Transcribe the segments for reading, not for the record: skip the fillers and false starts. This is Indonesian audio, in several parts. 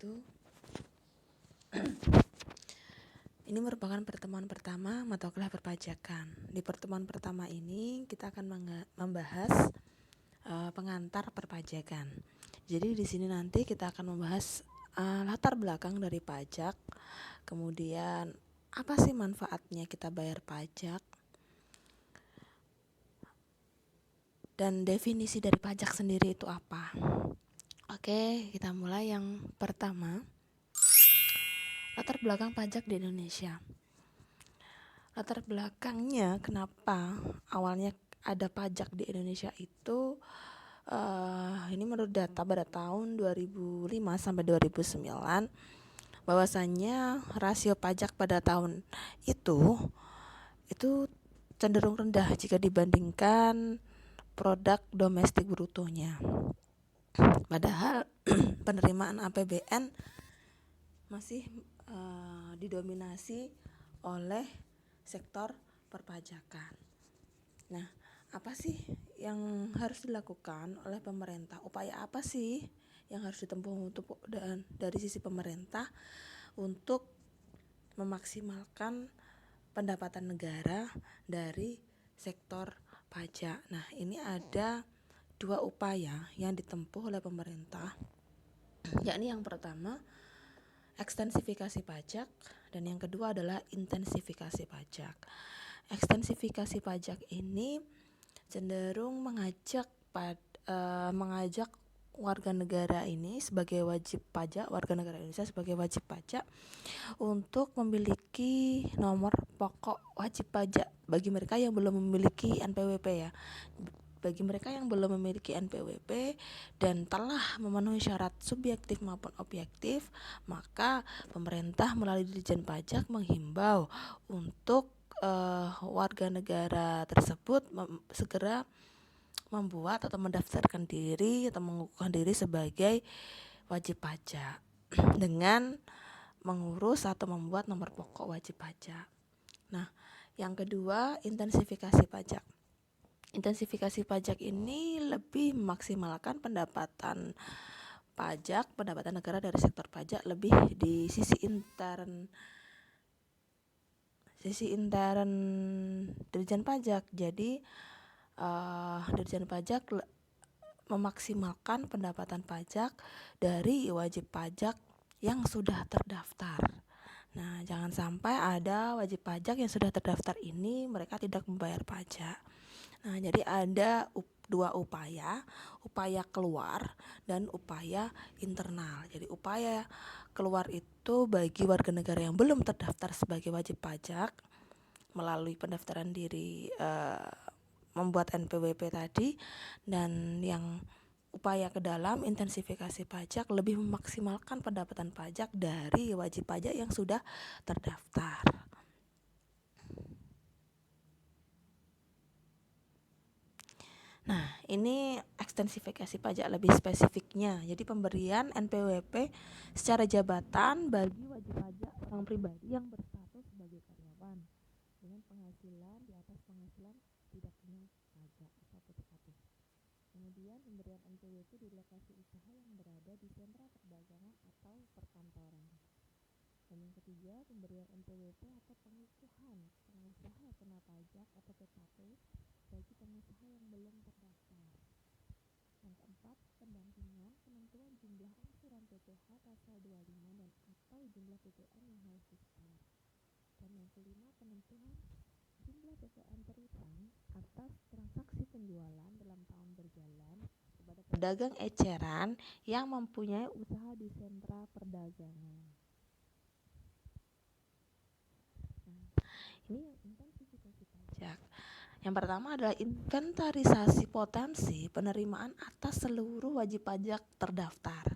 wabarakatuh. Ini merupakan pertemuan pertama mata kuliah perpajakan. Di pertemuan pertama ini kita akan membahas pengantar perpajakan. Jadi di sini nanti kita akan membahas latar belakang dari pajak, kemudian apa sih manfaatnya kita bayar pajak, dan definisi dari pajak sendiri itu apa. Oke, kita mulai yang pertama. Latar belakang pajak di Indonesia. Latar belakangnya kenapa awalnya ada pajak di Indonesia itu ini menurut data pada tahun 2005 sampai 2009 bahwasannya rasio pajak pada tahun itu cenderung rendah jika dibandingkan produk domestik brutonya. Padahal penerimaan APBN masih didominasi oleh sektor perpajakan. Nah, apa sih yang harus dilakukan oleh pemerintah? Upaya apa sih yang harus ditempuh untuk dari sisi pemerintah untuk memaksimalkan pendapatan negara dari sektor pajak? Nah, ini ada dua upaya yang ditempuh oleh pemerintah, yakni yang pertama ekstensifikasi pajak dan yang kedua adalah intensifikasi pajak. Ekstensifikasi pajak ini cenderung mengajak warga negara ini sebagai wajib pajak, warga negara Indonesia sebagai wajib pajak untuk memiliki nomor pokok wajib pajak bagi mereka yang belum memiliki NPWP ya. Bagi mereka yang belum memiliki NPWP dan telah memenuhi syarat subjektif maupun objektif, maka pemerintah melalui Ditjen Pajak menghimbau untuk warga negara tersebut segera membuat atau mendaftarkan diri atau mengukuhkan diri sebagai wajib pajak dengan mengurus atau membuat nomor pokok wajib pajak. Nah, yang kedua, intensifikasi pajak. Intensifikasi pajak ini lebih memaksimalkan pendapatan negara dari sektor pajak lebih di sisi intern Ditjen Pajak. Jadi Ditjen Pajak memaksimalkan pendapatan pajak dari wajib pajak yang sudah terdaftar. Nah, jangan sampai ada wajib pajak yang sudah terdaftar ini mereka tidak membayar pajak. Nah, jadi ada dua upaya keluar dan upaya internal. Jadi upaya keluar itu bagi warga negara yang belum terdaftar sebagai wajib pajak melalui pendaftaran diri membuat NPWP tadi, dan yang upaya ke dalam intensifikasi pajak lebih memaksimalkan pendapatan pajak dari wajib pajak yang sudah terdaftar. Nah, ini ekstensifikasi pajak lebih spesifiknya. Jadi pemberian NPWP secara jabatan bagi wajib pajak orang pribadi yang berstatus sebagai karyawan dengan penghasilan di atas penghasilan tidak pungut pajak atau PTKP. Kemudian pemberian NPWP di lokasi usaha yang berada di sentra perdagangan atau perkantoran. Dan yang ketiga, pemberian NPWP atau pengukuhan pengusaha kena pajak atau PKP bagi pengusaha yang belum terdaftar. Yang keempat, pendampingan penentuan jumlah angsuran PPh pasal 25 dan atau jumlah PPN yang harus disetor. Dan yang kelima, penentuan jumlah PPN terutang atas transaksi penjualan dalam tahun berjalan kepada pedagang eceran yang mempunyai usaha di sentra perdagangan. Ini yang intensifikasi pajak. Yang pertama adalah inventarisasi potensi penerimaan atas seluruh wajib pajak terdaftar.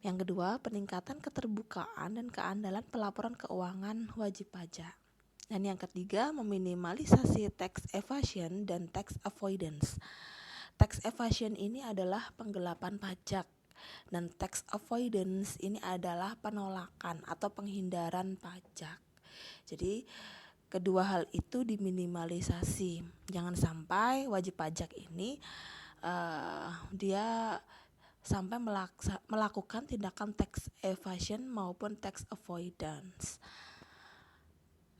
Yang kedua, peningkatan keterbukaan dan keandalan pelaporan keuangan wajib pajak. Dan yang ketiga, meminimalisasi tax evasion dan tax avoidance. Tax evasion ini adalah penggelapan pajak dan tax avoidance ini adalah penolakan atau penghindaran pajak. Jadi kedua hal itu diminimalisasi. Jangan sampai wajib pajak ini dia sampai melakukan tindakan tax evasion maupun tax avoidance.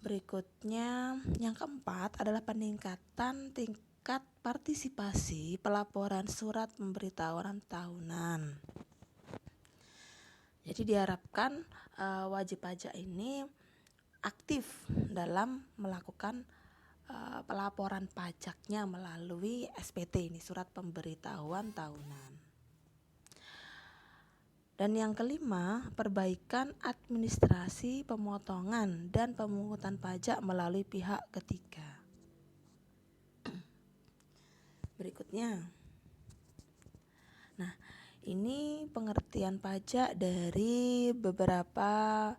Berikutnya, yang keempat adalah peningkatan tingkat partisipasi pelaporan surat pemberitahuan tahunan. Jadi diharapkan wajib pajak ini aktif dalam melakukan pelaporan pajaknya melalui SPT, ini surat pemberitahuan tahunan. Dan yang kelima, perbaikan administrasi pemotongan dan pemungutan pajak melalui pihak ketiga. Berikutnya. Nah, ini pengertian pajak dari beberapa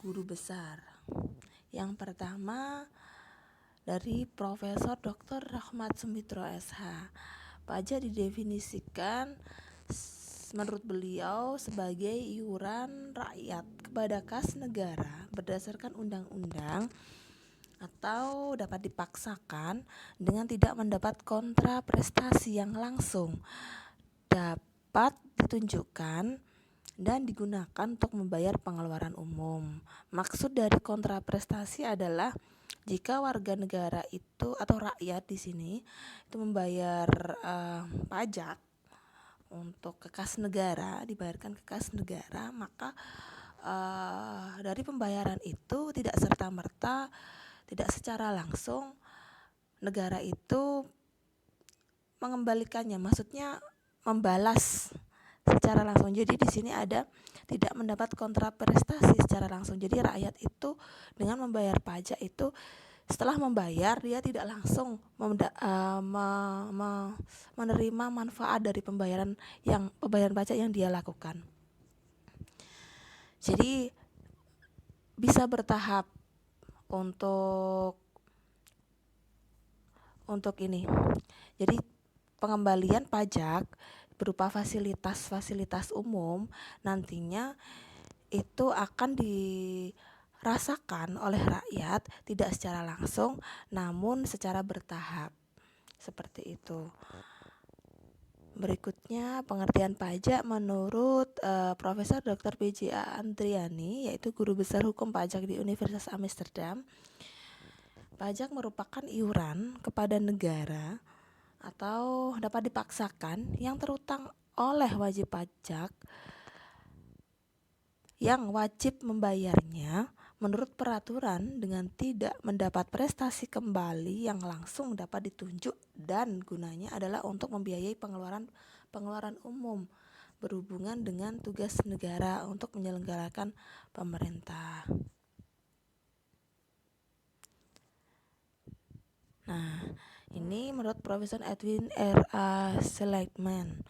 guru besar. Yang pertama dari Profesor Dr. Rahmat Sumitro SH. Pajak didefinisikan menurut beliau sebagai iuran rakyat kepada kas negara berdasarkan undang-undang atau dapat dipaksakan dengan tidak mendapat kontraprestasi yang langsung, dapat ditunjukkan dan digunakan untuk membayar pengeluaran umum. Maksud dari kontraprestasi adalah jika warga negara itu atau rakyat di sini itu membayar pajak untuk ke kas negara, dibayarkan ke kas negara, maka dari pembayaran itu tidak serta-merta, tidak secara langsung negara itu mengembalikannya, maksudnya membalas secara langsung. Jadi di sini ada tidak mendapat kontraprestasi secara langsung. Jadi rakyat itu dengan membayar pajak itu setelah membayar dia tidak langsung menerima manfaat dari pembayaran pajak yang dia lakukan. Jadi bisa bertahap untuk ini. Jadi pengembalian pajak berupa fasilitas-fasilitas umum nantinya itu akan dirasakan oleh rakyat tidak secara langsung namun secara bertahap, seperti itu. Berikutnya pengertian pajak menurut Profesor Dr. B.J.A. Andriani, yaitu guru besar hukum pajak di Universitas Amsterdam. Pajak merupakan iuran kepada negara atau dapat dipaksakan yang terutang oleh wajib pajak yang wajib membayarnya menurut peraturan dengan tidak mendapat prestasi kembali yang langsung dapat ditunjuk dan gunanya adalah untuk membiayai pengeluaran umum berhubungan dengan tugas negara untuk menyelenggarakan pemerintah. Nah, ini menurut Profesor Edwin R.A. Seligman.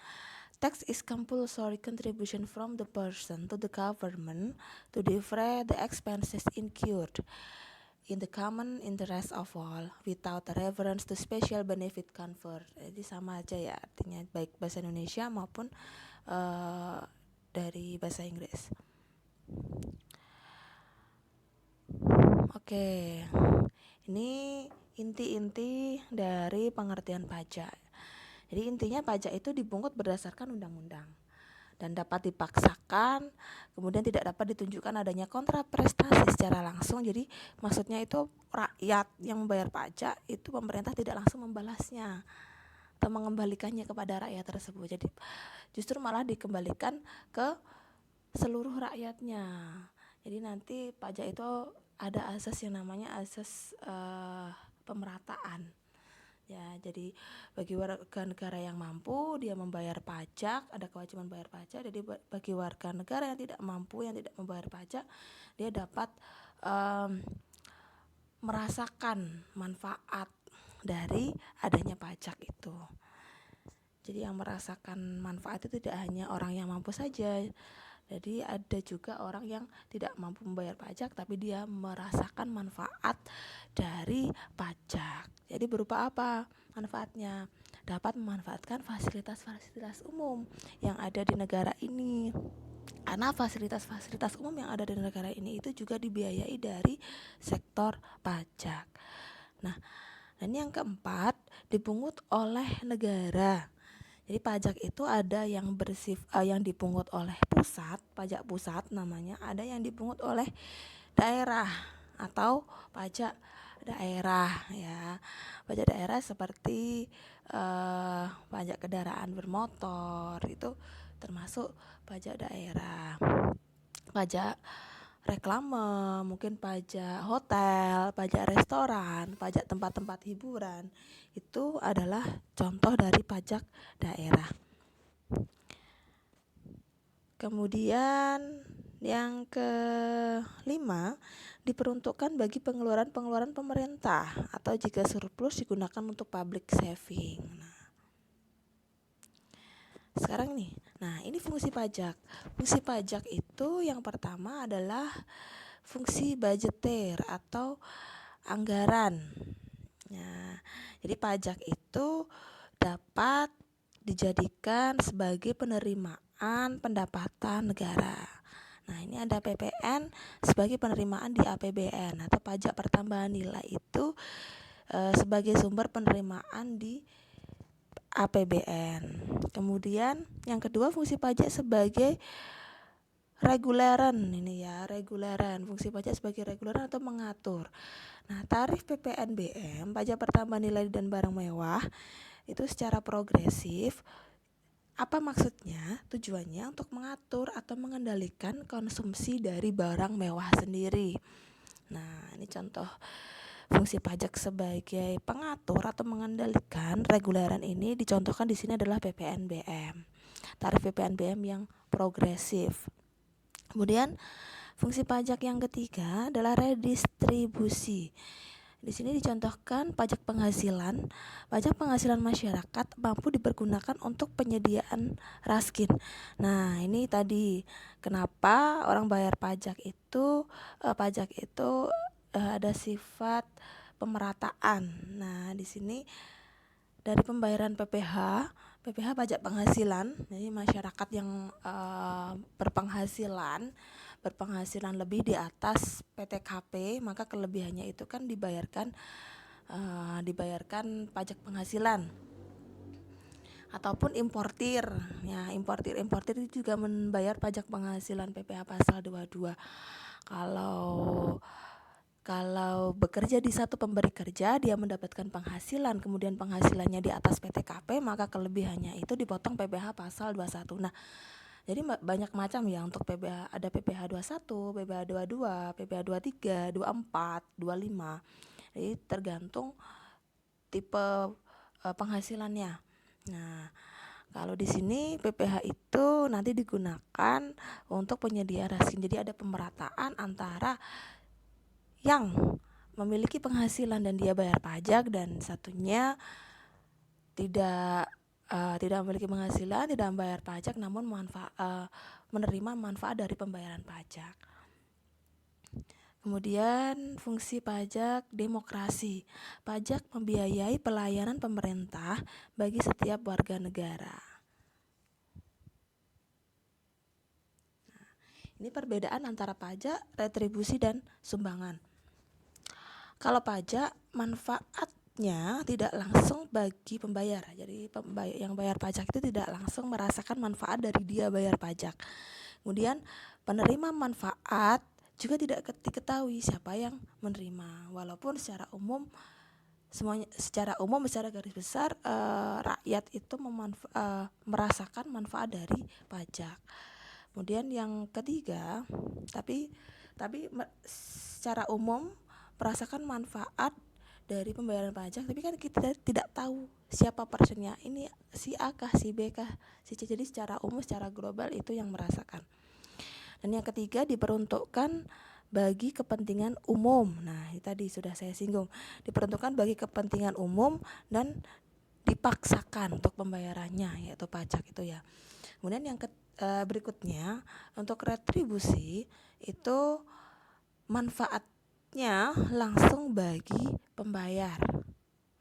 Tax is compulsory contribution from the person to the government to defray the expenses incurred in the common interest of all without reference to special benefit conferred. Jadi sama aja ya artinya, baik bahasa Indonesia maupun dari bahasa Inggris. Oke, ini inti-inti dari pengertian pajak. Jadi intinya pajak itu dipungut berdasarkan undang-undang dan dapat dipaksakan, kemudian tidak dapat ditunjukkan adanya kontraprestasi secara langsung. Jadi maksudnya itu rakyat yang membayar pajak itu pemerintah tidak langsung membalasnya atau mengembalikannya kepada rakyat tersebut. Jadi justru malah dikembalikan ke seluruh rakyatnya. Jadi nanti pajak itu ada asas yang namanya asas pemerataan. Ya, jadi bagi warga negara yang mampu dia membayar pajak, ada kewajiban bayar pajak. Jadi bagi warga negara yang tidak mampu, yang tidak membayar pajak, dia dapat merasakan manfaat dari adanya pajak itu. Jadi yang merasakan manfaat itu tidak hanya orang yang mampu saja. Jadi ada juga orang yang tidak mampu membayar pajak tapi dia merasakan manfaat dari pajak. Jadi berupa apa manfaatnya? Dapat memanfaatkan fasilitas-fasilitas umum yang ada di negara ini. Karena fasilitas-fasilitas umum yang ada di negara ini itu juga dibiayai dari sektor pajak. Nah, dan yang keempat dipungut oleh negara. Jadi pajak itu ada yang yang dipungut oleh pusat, pajak pusat namanya, ada yang dipungut oleh daerah atau pajak daerah ya. Pajak daerah seperti pajak kendaraan bermotor itu termasuk pajak daerah. Pajak reklame, mungkin pajak hotel, pajak restoran, pajak tempat-tempat hiburan, itu adalah contoh dari pajak daerah. Kemudian yang kelima, diperuntukkan bagi pengeluaran-pengeluaran pemerintah atau jika surplus digunakan untuk public saving. Sekarang nih, nah ini fungsi pajak. Fungsi pajak itu yang pertama adalah fungsi budgeter atau anggaran. Nah, jadi pajak itu dapat dijadikan sebagai penerimaan pendapatan negara. Nah, ini ada PPN sebagai penerimaan di APBN atau pajak pertambahan nilai itu sebagai sumber penerimaan di APBN. Kemudian yang kedua, fungsi pajak sebagai reguleran ini ya, reguleran. Fungsi pajak sebagai reguleran atau mengatur. Nah, tarif PPNBM, pajak pertambahan nilai dan barang mewah, itu secara progresif. Apa maksudnya? Tujuannya untuk mengatur atau mengendalikan konsumsi dari barang mewah sendiri. Nah, ini contoh fungsi pajak sebagai pengatur atau mengendalikan reguleran ini dicontohkan di sini adalah PPNBM. Tarif PPNBM yang progresif. Kemudian fungsi pajak yang ketiga adalah redistribusi. Di sini dicontohkan pajak penghasilan. Pajak penghasilan masyarakat mampu dipergunakan untuk penyediaan raskin. Nah, ini tadi kenapa orang bayar pajak itu ada sifat pemerataan. Nah, di sini dari pembayaran PPh pajak penghasilan, jadi masyarakat yang berpenghasilan lebih di atas PTKP, maka kelebihannya itu kan dibayarkan pajak penghasilan. Ataupun importir ya, importir itu juga membayar pajak penghasilan PPh pasal 22. Kalau bekerja di satu pemberi kerja, dia mendapatkan penghasilan, kemudian penghasilannya di atas PTKP, maka kelebihannya itu dipotong PPh pasal 21. Nah, jadi banyak macam ya untuk PPh, ada PPh 21, PPh 22, PPh 23, 24, 25. Jadi tergantung tipe penghasilannya. Nah, kalau di sini PPh itu nanti digunakan untuk penyedia raskin. Jadi ada pemerataan antara yang memiliki penghasilan dan dia bayar pajak, dan satunya tidak memiliki penghasilan, tidak membayar pajak, namun menerima manfaat dari pembayaran pajak. Kemudian fungsi pajak demokrasi. Pajak membiayai pelayanan pemerintah bagi setiap warga negara. Nah, ini perbedaan antara pajak, retribusi, dan sumbangan. Kalau pajak, manfaatnya tidak langsung bagi pembayar. Jadi yang bayar pajak itu tidak langsung merasakan manfaat dari dia bayar pajak. Kemudian penerima manfaat juga tidak diketahui siapa yang menerima. Walaupun secara umum secara garis besar rakyat itu merasakan manfaat dari pajak. Kemudian yang ketiga, tapi secara umum merasakan manfaat dari pembayaran pajak, tapi kan kita tidak tahu siapa personnya, ini si A kah, si B kah, si C. Jadi secara umum, secara global itu yang merasakan. Dan yang ketiga, diperuntukkan bagi kepentingan umum. Nah, ini tadi sudah saya singgung, diperuntukkan bagi kepentingan umum dan dipaksakan untuk pembayarannya, yaitu pajak itu ya. Kemudian yang berikutnya, untuk retribusi itu manfaatnya langsung bagi pembayar.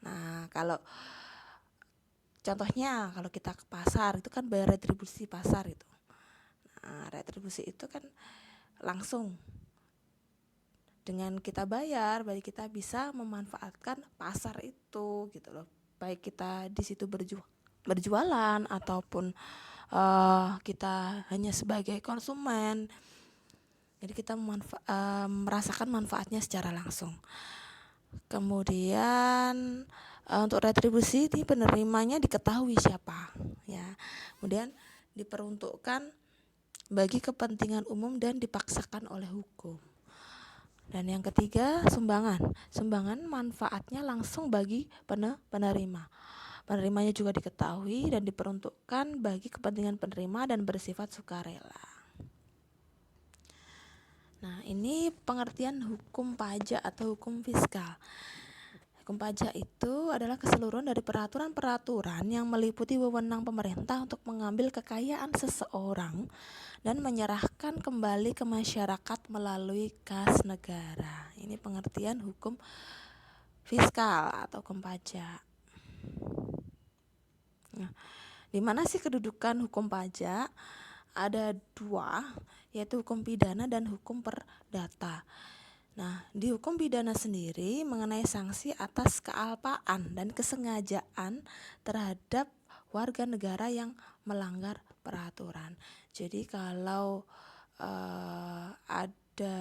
Nah, kalau contohnya kalau kita ke pasar itu kan bayar retribusi pasar itu. Nah, retribusi itu kan langsung dengan kita bayar, baik kita bisa memanfaatkan pasar itu gitu loh. Baik kita di situ berjualan ataupun kita hanya sebagai konsumen. Jadi kita merasakan manfaatnya secara langsung. Kemudian untuk retribusi di penerimanya diketahui siapa, ya. Kemudian diperuntukkan bagi kepentingan umum dan dipaksakan oleh hukum. Dan yang ketiga, sumbangan. Sumbangan manfaatnya langsung bagi penerima. Penerimanya juga diketahui dan diperuntukkan bagi kepentingan penerima dan bersifat sukarela. Nah, ini pengertian hukum pajak atau hukum fiskal. Hukum pajak itu adalah keseluruhan dari peraturan-peraturan yang meliputi wewenang pemerintah untuk mengambil kekayaan seseorang dan menyerahkan kembali ke masyarakat melalui kas negara. Ini pengertian hukum fiskal atau hukum pajak. Nah, di mana sih kedudukan hukum pajak? Ada dua, yaitu hukum pidana dan hukum perdata. Nah, di hukum pidana sendiri mengenai sanksi atas kealpaan dan kesengajaan terhadap warga negara yang melanggar peraturan. Jadi kalau ada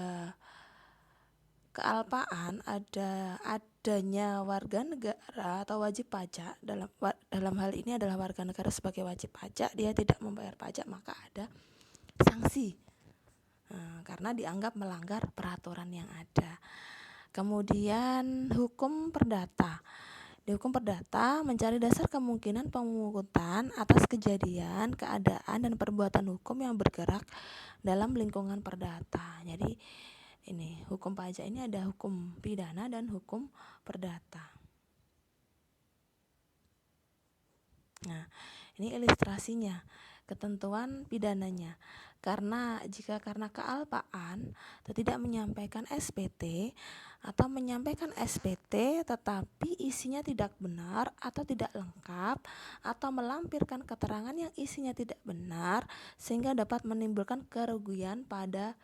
kealpaan, adanya warga negara atau wajib pajak, dalam hal ini adalah warga negara sebagai wajib pajak, dia tidak membayar pajak, maka ada sanksi. Karena dianggap melanggar peraturan yang ada. Kemudian hukum perdata. Di hukum perdata mencari dasar kemungkinan pemungutan atas kejadian, keadaan, dan perbuatan hukum yang bergerak dalam lingkungan perdata. Jadi ini hukum pajak ini ada hukum pidana dan hukum perdata. Nah, ini ilustrasinya, ketentuan pidananya. Jika karena kealpaan atau tidak menyampaikan SPT atau menyampaikan SPT tetapi isinya tidak benar atau tidak lengkap atau melampirkan keterangan yang isinya tidak benar sehingga dapat menimbulkan kerugian pada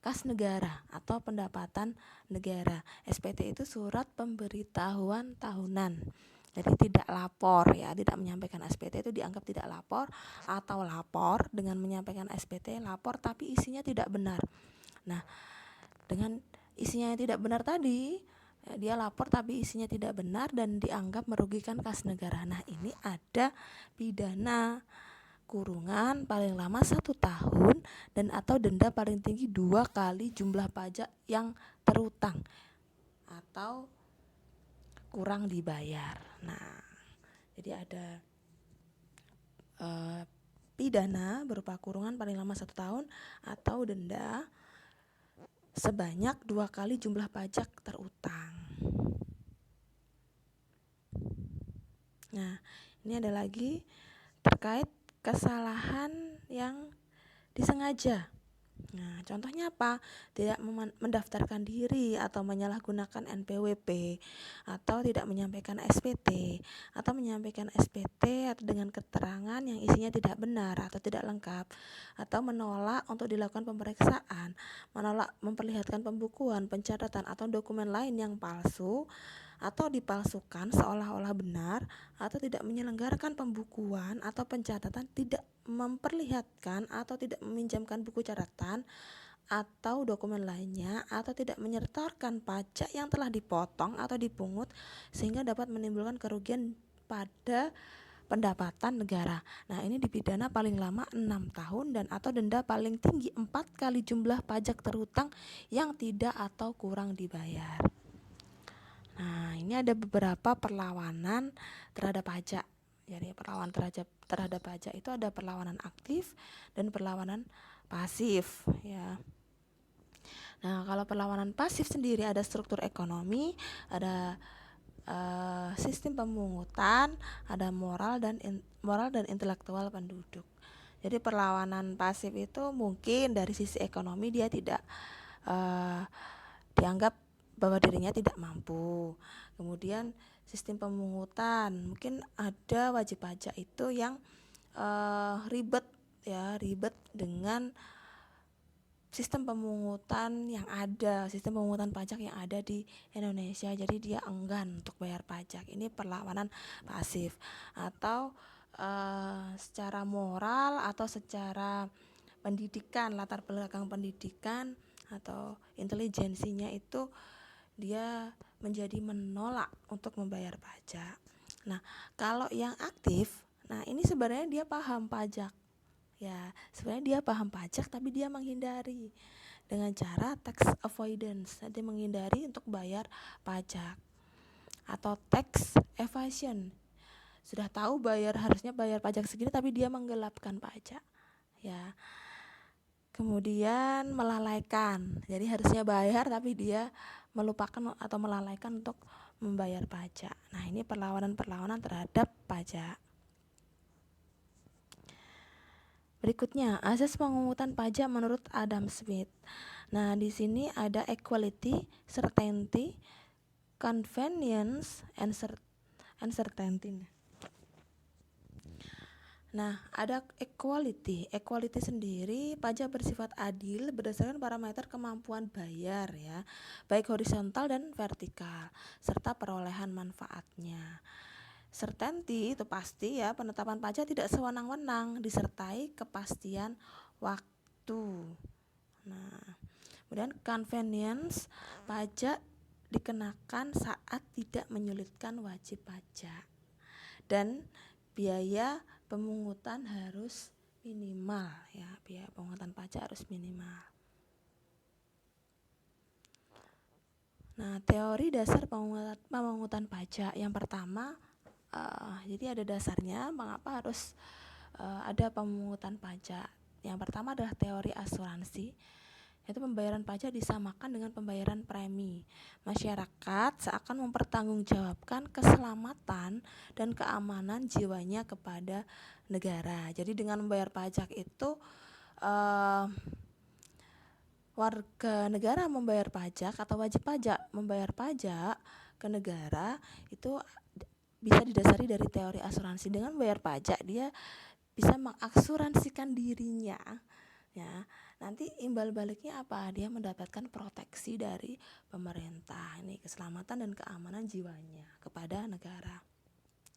kas negara atau pendapatan negara. SPT itu surat pemberitahuan tahunan. Jadi tidak lapor, ya, tidak menyampaikan SPT itu dianggap tidak lapor, atau lapor dengan menyampaikan SPT, lapor tapi isinya tidak benar. Nah, dengan isinya yang tidak benar tadi, dia lapor tapi isinya tidak benar dan dianggap merugikan kas negara. Nah, ini ada pidana kurungan paling lama 1 tahun dan atau denda paling tinggi 2 kali jumlah pajak yang terutang atau kurang dibayar. Nah, jadi ada pidana berupa kurungan paling lama 1 tahun atau denda sebanyak 2 kali jumlah pajak terutang. Nah, ini ada lagi terkait kesalahan yang disengaja. Nah, contohnya apa? Tidak mendaftarkan diri atau menyalahgunakan NPWP atau tidak menyampaikan SPT atau menyampaikan SPT dengan keterangan yang isinya tidak benar atau tidak lengkap atau menolak untuk dilakukan pemeriksaan, menolak memperlihatkan pembukuan, pencatatan atau dokumen lain yang palsu atau dipalsukan seolah-olah benar atau tidak menyelenggarakan pembukuan atau pencatatan, tidak memperlihatkan atau tidak meminjamkan buku catatan atau dokumen lainnya atau tidak menyertakan pajak yang telah dipotong atau dipungut sehingga dapat menimbulkan kerugian pada pendapatan negara. Nah, ini dipidana paling lama 6 tahun dan atau denda paling tinggi 4 kali jumlah pajak terutang yang tidak atau kurang dibayar. Nah, ini ada beberapa perlawanan terhadap pajak. Jadi perlawanan terhadap pajak itu ada perlawanan aktif dan perlawanan pasif, ya. Nah, kalau perlawanan pasif sendiri ada struktur ekonomi, ada sistem pemungutan, ada moral dan intelektual penduduk. Jadi perlawanan pasif itu mungkin dari sisi ekonomi dia tidak dianggap bahwa dirinya tidak mampu. Kemudian sistem pemungutan, mungkin ada wajib pajak itu yang ribet dengan sistem pemungutan yang ada, sistem pemungutan pajak yang ada di Indonesia. Jadi dia enggan untuk bayar pajak. Ini perlawanan pasif. Atau secara moral atau secara pendidikan, latar belakang pendidikan atau intelijensinya itu dia menjadi menolak untuk membayar pajak. Nah, kalau yang aktif, nah ini sebenarnya dia paham pajak. Ya, sebenarnya dia paham pajak tapi dia menghindari dengan cara tax avoidance. Nanti menghindari untuk bayar pajak. Atau tax evasion. Sudah tahu harusnya bayar pajak segini tapi dia menggelapkan pajak. Ya. Kemudian melalaikan. Jadi harusnya bayar tapi dia melupakan atau melalaikan untuk membayar pajak. Nah, ini perlawanan-perlawanan terhadap pajak. Berikutnya, asas pemungutan pajak menurut Adam Smith. Nah, di sini ada equality, certainty, convenience, and certainty. Nah, ada equality. Equality sendiri pajak bersifat adil berdasarkan parameter kemampuan bayar ya, baik horizontal dan vertikal, serta perolehan manfaatnya. Certainty itu pasti ya, penetapan pajak tidak sewenang-wenang disertai kepastian waktu. Nah, kemudian convenience, pajak dikenakan saat tidak menyulitkan wajib pajak. Dan biaya pemungutan harus minimal ya, biaya pemungutan pajak harus minimal. Nah, teori dasar pemungutan pajak yang pertama, jadi ada dasarnya mengapa harus ada pemungutan pajak. Yang pertama adalah teori asuransi, yaitu pembayaran pajak disamakan dengan pembayaran premi. Masyarakat seakan mempertanggungjawabkan keselamatan dan keamanan jiwanya kepada negara. Jadi dengan membayar pajak itu warga negara membayar pajak atau wajib pajak membayar pajak ke negara itu bisa didasari dari teori asuransi. Dengan membayar pajak dia bisa mengasuransikan dirinya ya, nanti imbal baliknya apa? Dia mendapatkan proteksi dari pemerintah, ini keselamatan dan keamanan jiwanya kepada negara.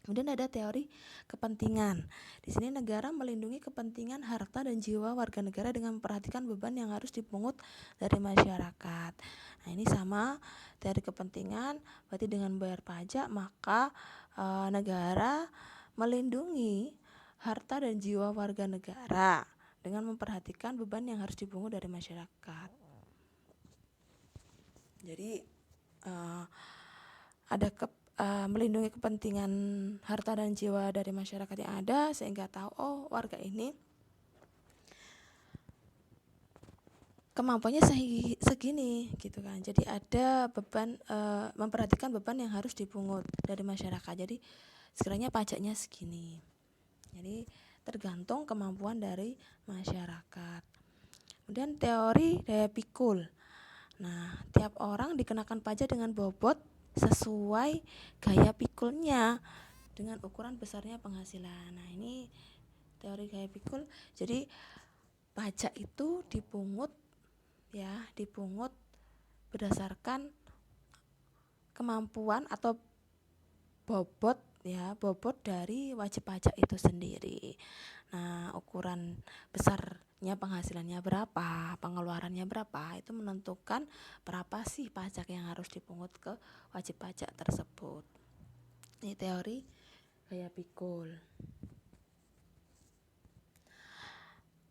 Kemudian ada teori kepentingan. Di sini negara melindungi kepentingan harta dan jiwa warga negara dengan memperhatikan beban yang harus dipungut dari masyarakat. Nah, ini sama teori kepentingan, berarti dengan bayar pajak maka negara melindungi harta dan jiwa warga negara dengan memperhatikan beban yang harus dipungut dari masyarakat. Jadi ada melindungi kepentingan harta dan jiwa dari masyarakat yang ada, sehingga tahu warga ini kemampuannya segini gitu kan. Jadi ada beban, memperhatikan beban yang harus dipungut dari masyarakat. Jadi sekiranya pajaknya segini. Jadi tergantung kemampuan dari masyarakat. Kemudian teori daya pikul. Nah, tiap orang dikenakan pajak dengan bobot sesuai gaya pikulnya dengan ukuran besarnya penghasilan. Nah, ini teori gaya pikul. Jadi pajak itu dipungut berdasarkan kemampuan atau bobot dari wajib pajak itu sendiri. Nah, ukuran besarnya penghasilannya berapa, pengeluarannya berapa, itu menentukan berapa sih pajak yang harus dipungut ke wajib pajak tersebut. Ini teori gaya pikul.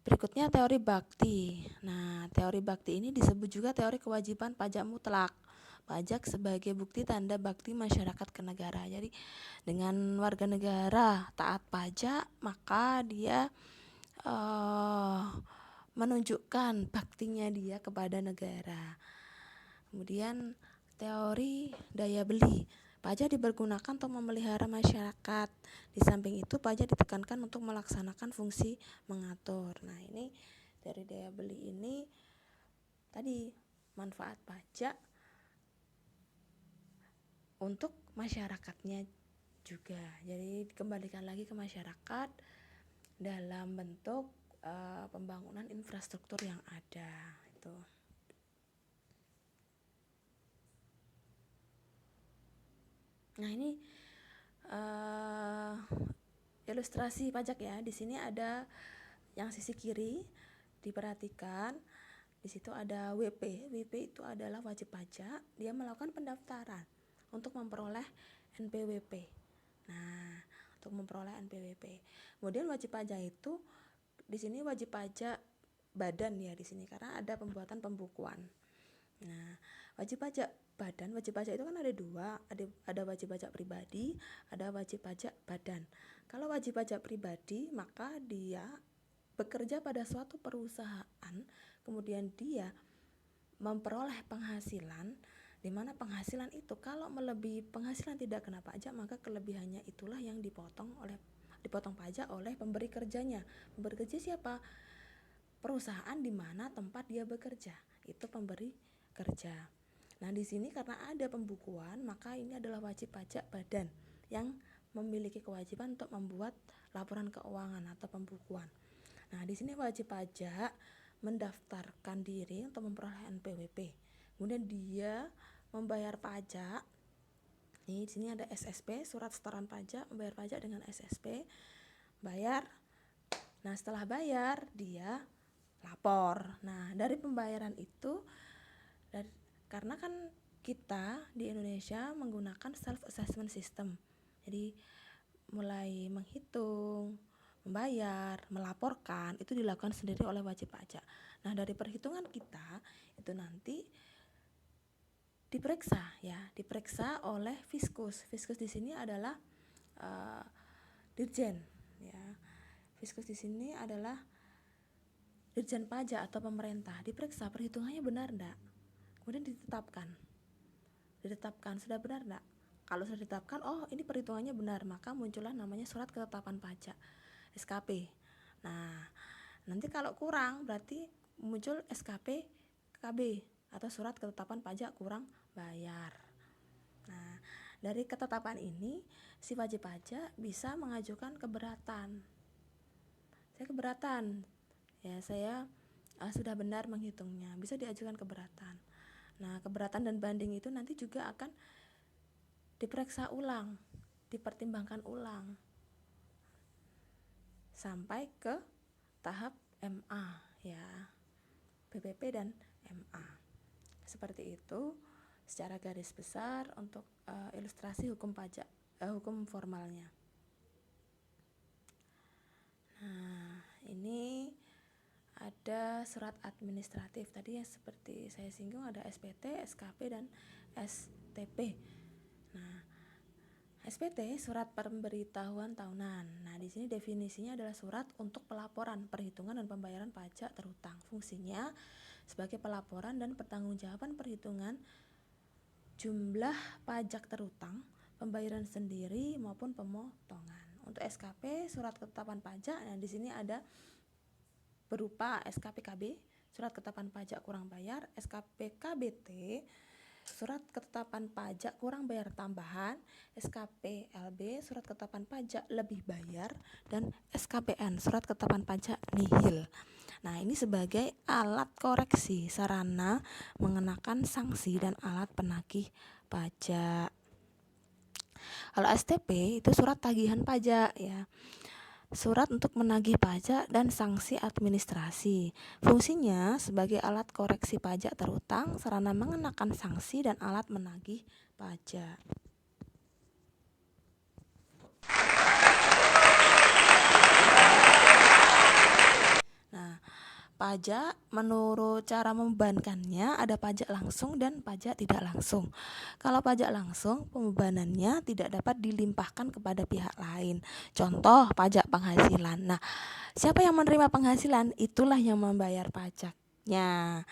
Berikutnya teori bakti. Nah, teori bakti ini disebut juga teori kewajiban pajak mutlak. Pajak sebagai bukti tanda bakti masyarakat ke negara. Jadi dengan warga negara taat pajak, maka dia menunjukkan baktinya dia kepada negara. Kemudian teori daya beli. Pajak dipergunakan untuk memelihara masyarakat. Di samping itu pajak ditekankan untuk melaksanakan fungsi mengatur. Nah, ini dari daya beli ini tadi manfaat pajak untuk masyarakatnya juga. Jadi dikembalikan lagi ke masyarakat dalam bentuk pembangunan infrastruktur yang ada itu. Nah, ini ilustrasi pajak ya. Di sini ada yang sisi kiri, diperhatikan. Di situ ada WP. WP itu adalah wajib pajak. Dia melakukan pendaftaran untuk memperoleh NPWP. Nah, untuk memperoleh NPWP. Kemudian wajib pajak itu di sini wajib pajak badan ya di sini karena ada pembuatan pembukuan. Nah, wajib pajak badan, wajib pajak itu kan ada dua, ada wajib pajak pribadi, ada wajib pajak badan. Kalau wajib pajak pribadi, maka dia bekerja pada suatu perusahaan, kemudian dia memperoleh penghasilan, di mana penghasilan itu kalau melebihi penghasilan tidak kena pajak, maka kelebihannya itulah yang dipotong pajak oleh pemberi kerjanya. Pemberi kerja siapa? Perusahaan di mana tempat dia bekerja, itu pemberi kerja. Nah, di sini karena ada pembukuan, maka ini adalah wajib pajak badan yang memiliki kewajiban untuk membuat laporan keuangan atau pembukuan. Nah, di sini wajib pajak mendaftarkan diri untuk memperoleh NPWP. Kemudian dia membayar pajak. Nih, di sini ada SSP, surat setoran pajak, membayar pajak dengan SSP. Bayar. Nah, setelah bayar, dia lapor. Nah, dari pembayaran itu karena kan kita di Indonesia menggunakan self assessment system. Jadi mulai menghitung, membayar, melaporkan itu dilakukan sendiri oleh wajib pajak. Nah, dari perhitungan kita itu nanti diperiksa oleh Fiskus. Fiskus di sini adalah dirjen ya. Fiskus di sini adalah dirjen pajak atau pemerintah. Diperiksa perhitungannya benar enggak? Kemudian ditetapkan sudah benar enggak? Kalau sudah ditetapkan, oh ini perhitungannya benar, maka muncullah namanya surat ketetapan pajak, SKP. Nah, nanti kalau kurang berarti muncul SKP KB atau surat ketetapan pajak kurang bayar. Nah, dari ketetapan ini si wajib pajak bisa mengajukan keberatan. Saya keberatan, ya saya sudah benar menghitungnya, bisa diajukan keberatan. Nah, keberatan dan banding itu nanti juga akan diperiksa ulang, dipertimbangkan ulang sampai ke tahap MA ya, PPP dan MA. Seperti itu secara garis besar untuk ilustrasi hukum pajak, hukum formalnya. Nah, ini ada surat administratif tadi ya, seperti saya singgung ada SPT, SKP dan STP. Nah, SPT surat pemberitahuan tahunan. Nah, di sini definisinya adalah surat untuk pelaporan, perhitungan dan pembayaran pajak terhutang. Fungsinya sebagai pelaporan dan pertanggungjawaban perhitungan jumlah pajak terhutang, pembayaran sendiri maupun pemotongan. Untuk SKP surat ketetapan pajak, nah di sini ada berupa SKP KB, surat ketetapan pajak kurang bayar, SKP KBT, surat ketetapan pajak kurang bayar tambahan, SKP LB, surat ketetapan pajak lebih bayar, dan SKPN, surat ketetapan pajak nihil. Nah, ini sebagai alat koreksi, sarana mengenakan sanksi dan alat penagih pajak. Kalau STP itu surat tagihan pajak ya. Surat untuk menagih pajak dan sanksi administrasi. Fungsinya sebagai alat koreksi pajak terhutang, sarana mengenakan sanksi dan alat menagih pajak. Nah, pajak menurut cara membebankannya ada pajak langsung dan pajak tidak langsung. Kalau pajak langsung, pembebanannya tidak dapat dilimpahkan kepada pihak lain. Contoh pajak penghasilan. Nah, siapa yang menerima penghasilan itulah yang membayar pajaknya.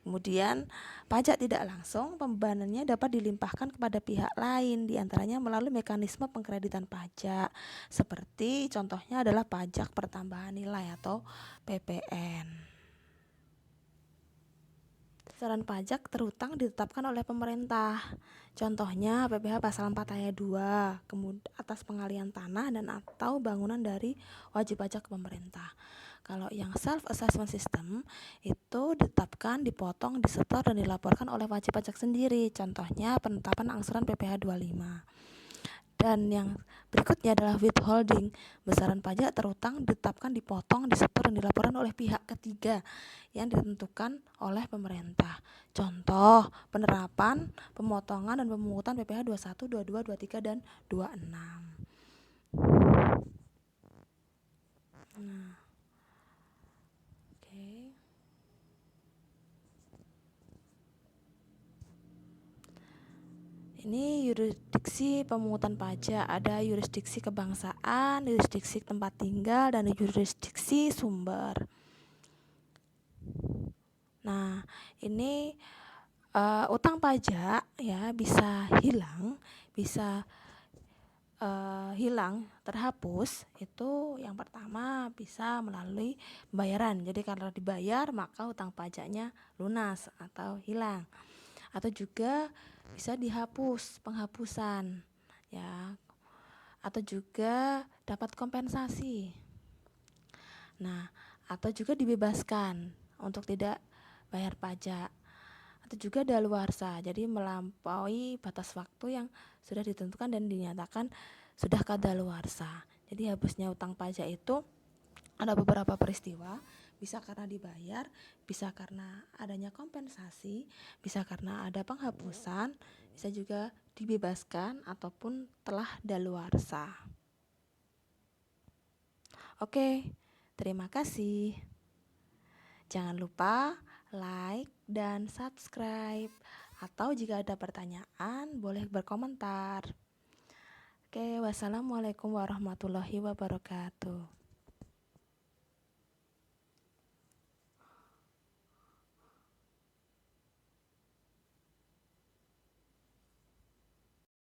Kemudian pajak tidak langsung, pembebanannya dapat dilimpahkan kepada pihak lain, diantaranya melalui mekanisme pengkreditan pajak. Seperti contohnya adalah pajak pertambahan nilai atau PPN. Besaran pajak terhutang ditetapkan oleh pemerintah. Contohnya PPh pasal 4 ayat 2, kemudian atas pengalian tanah dan atau bangunan dari wajib pajak ke pemerintah. Kalau yang self assessment system itu ditetapkan, dipotong, disetor dan dilaporkan oleh wajib pajak sendiri. Contohnya penetapan angsuran PPh 25. Dan yang berikutnya adalah withholding. Besaran pajak terutang ditetapkan, dipotong, disetor, dan dilaporkan oleh pihak ketiga yang ditentukan oleh pemerintah. Contoh, penerapan, pemotongan, dan pemungutan PPh 21, 22, 23, dan 26. Nah, oke. Ini yurisdiksi pemungutan pajak, ada yurisdiksi kebangsaan, yurisdiksi tempat tinggal, dan yurisdiksi sumber. Nah, ini utang pajak ya bisa hilang, terhapus. Itu yang pertama bisa melalui pembayaran. Jadi kalau dibayar maka utang pajaknya lunas atau hilang. Atau juga bisa dihapus, penghapusan ya, atau juga dapat kompensasi. Nah, atau juga dibebaskan untuk tidak bayar pajak, atau juga daluarsa, jadi melampaui batas waktu yang sudah ditentukan dan dinyatakan sudah kadaluarsa. Jadi hapusnya utang pajak itu ada beberapa peristiwa, bisa karena dibayar, bisa karena adanya kompensasi, bisa karena ada penghapusan, bisa juga dibebaskan ataupun telah daluarsa. Oke, terima kasih. Jangan lupa like dan subscribe, atau jika ada pertanyaan boleh berkomentar. Oke, wassalamualaikum warahmatullahi wabarakatuh.